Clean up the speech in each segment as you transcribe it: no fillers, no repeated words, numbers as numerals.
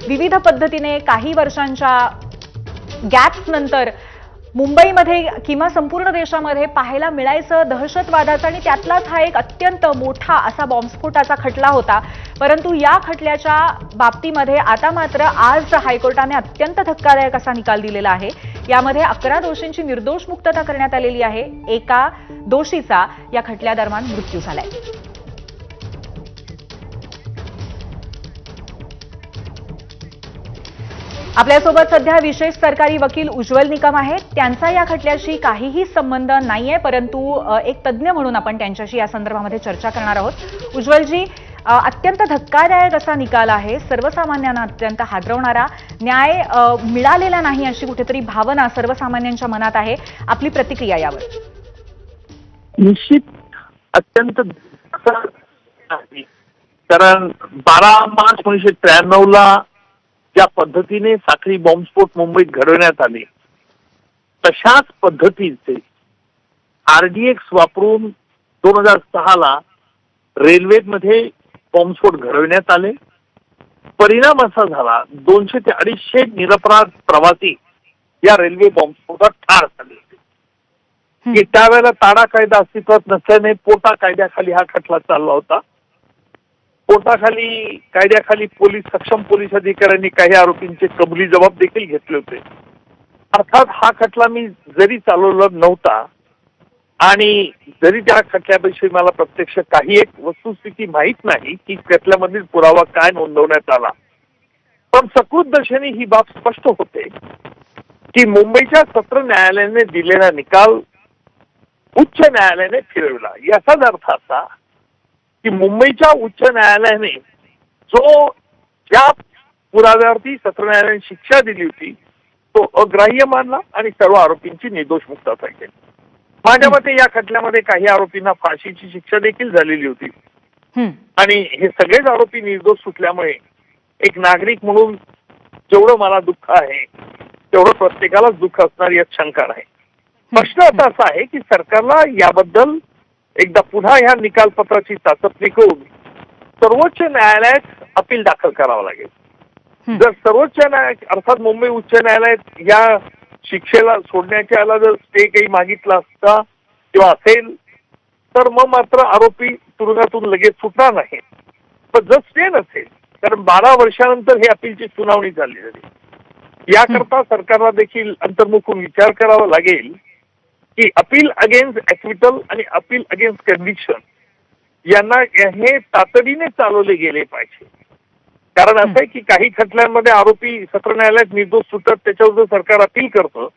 विविध पद्धतीने काही वर्षांच्या गॅप्स नंतर मुंबईमध्ये किंवा संपूर्ण देशामध्ये पाहायला मिळायचं दहशतवादाचा आणि त्यातलाच हा एक अत्यंत मोठा असा बॉम्बस्फोटाचा खटला होता। परंतु या खटल्याच्या बाबतीमध्ये आता मात्र आज हायकोर्टाने अत्यंत धक्कादायक असा निकाल दिलेला आहे। यामध्ये 11 दोषींची निर्दोष मुक्तता करण्यात आलेली आहे। एका दोषीचा या खटल्यादरम्यान मृत्यू झालाय। आपल्यासोबत सध्या विशेष सरकारी वकील उज्ज्वल निकम आहेत। त्यांचा या खटल्याशी काहीही संबंध नाहीये, परंतु एक तज्ज्ञ म्हणून आपण त्यांच्याशी या संदर्भामध्ये चर्चा करणार आहोत। उज्ज्वलजी, अत्यंत धक्कादायक असा निकाल आहे, सर्वसामान्यांना अत्यंत हादरवणारा। न्याय मिळालेला नाही अशी कुठेतरी भावना सर्वसामान्यांच्या मनात आहे। आपली प्रतिक्रिया यावर? निश्चित अत्यंत कारण 12 मार्च 1993 ज्या पद्धतीने साखळी बॉम्बस्फोट मुंबईत घडवण्यात आले तशाच पद्धतीचे आरडीएक्स वापरून 2006 रेल्वेमध्ये बॉम्बस्फोट घडवण्यात आले। परिणाम असा झाला 200 ते 250 निरपराध प्रवासी या रेल्वे बॉम्बस्फोटात ठार झाले की त्यावेळेला ताडा कायदा अस्तित्वात नसल्याने पोटा कायद्याखाली हा खटला चालला होता। पोटाखाली कायद्याखाली सक्षम पोलीस अधिकाऱ्यांनी काही आरोपींचे कबुली जबाब देखील घेतले होते। अर्थात हा खटला मी जरी चालवला नव्हता आणि जरी त्या खटल्याविषयी मला प्रत्यक्ष काही एक वस्तुस्थिती माहीत नाही की खटल्यामधील पुरावा काय नोंदवण्यात आला, पण सकृत दर्शनी ही बाब स्पष्ट होते की मुंबईच्या सत्र न्यायालयाने दिलेला निकाल उच्च न्यायालयाने फिरवला। याचाच अर्थ असा की मुंबईच्या उच्च न्यायालयाने जो ज्या पुराव्यावरती सत्र न्यायालयाने शिक्षा दिली होती तो अग्राह्य मानला आणि सर्व आरोपींची निर्दोष मुक्तता केली। माझ्या मते या खटल्यामध्ये काही आरोपींना फाशीची शिक्षा देखील झालेली होती आणि हे सगळेच आरोपी निर्दोष सुटल्यामुळे एक नागरिक म्हणून जेवढं मला दुःख आहे तेवढं प्रत्येकालाच दुःख असणार यात शंका नाही। प्रश्न असा आहे की सरकारला याबद्दल एकदा पुन्हा ह्या निकालपत्राची चाचपणी करून सर्वोच्च न्यायालयात अपील दाखल करावं लागेल। जर सर्वोच्च न्यायालय अर्थात मुंबई उच्च न्यायालयात या शिक्षेला सोडण्याच्या याला जर स्टे काही मागितला असता किंवा असेल तर मग मात्र आरोपी तुरुंगातून लगेच सुटणार नाही। पण जर स्टे नसेल कारण 12 वर्षानंतर हे अपीलची सुनावणी झाली याकरता सरकारला देखील अंतर्मुख विचार करावा लागेल की अपील अगेन्स्ट ऍक्विटल आणि अपील अगेन्स्ट कन्व्हिक्शन यांना हे तातडीने चालवले गेले पाहिजे। कारण असं आहे की काही खटल्यांमध्ये आरोपी सत्र न्यायालयात निर्दोष सुटतात, त्याच्यावर सरकार अपील करतं,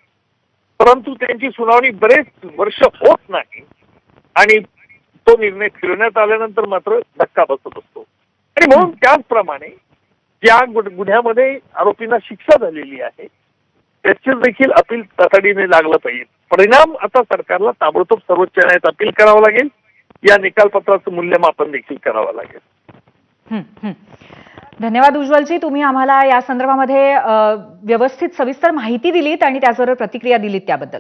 परंतु त्यांची सुनावणी बरेच वर्ष होत नाही आणि तो निर्णय फिरवण्यात आल्यानंतर मात्र धक्का बसत असतो। आणि म्हणून त्याचप्रमाणे ज्या गुन्ह्यामध्ये आरोपींना शिक्षा झालेली आहे त्याचे देखील अपील तातडीने लागलं पाहिजे। परिणाम आता सरकारला ताबडतोब सर्वोच्च न्यायालयात अपील करावं लागेल, या निकालपत्राचं मूल्यमापन देखील करावं लागेल। धन्यवाद उज्ज्वलजी, तुम्ही आम्हाला या संदर्भामध्ये व्यवस्थित सविस्तर माहिती दिलीत आणि त्याच्यावर प्रतिक्रिया दिलीत त्याबद्दल।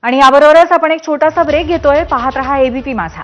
आणि याबरोबरच आपण एक छोटासा ब्रेक घेतोय। पाहत रहा एबीपी माझा।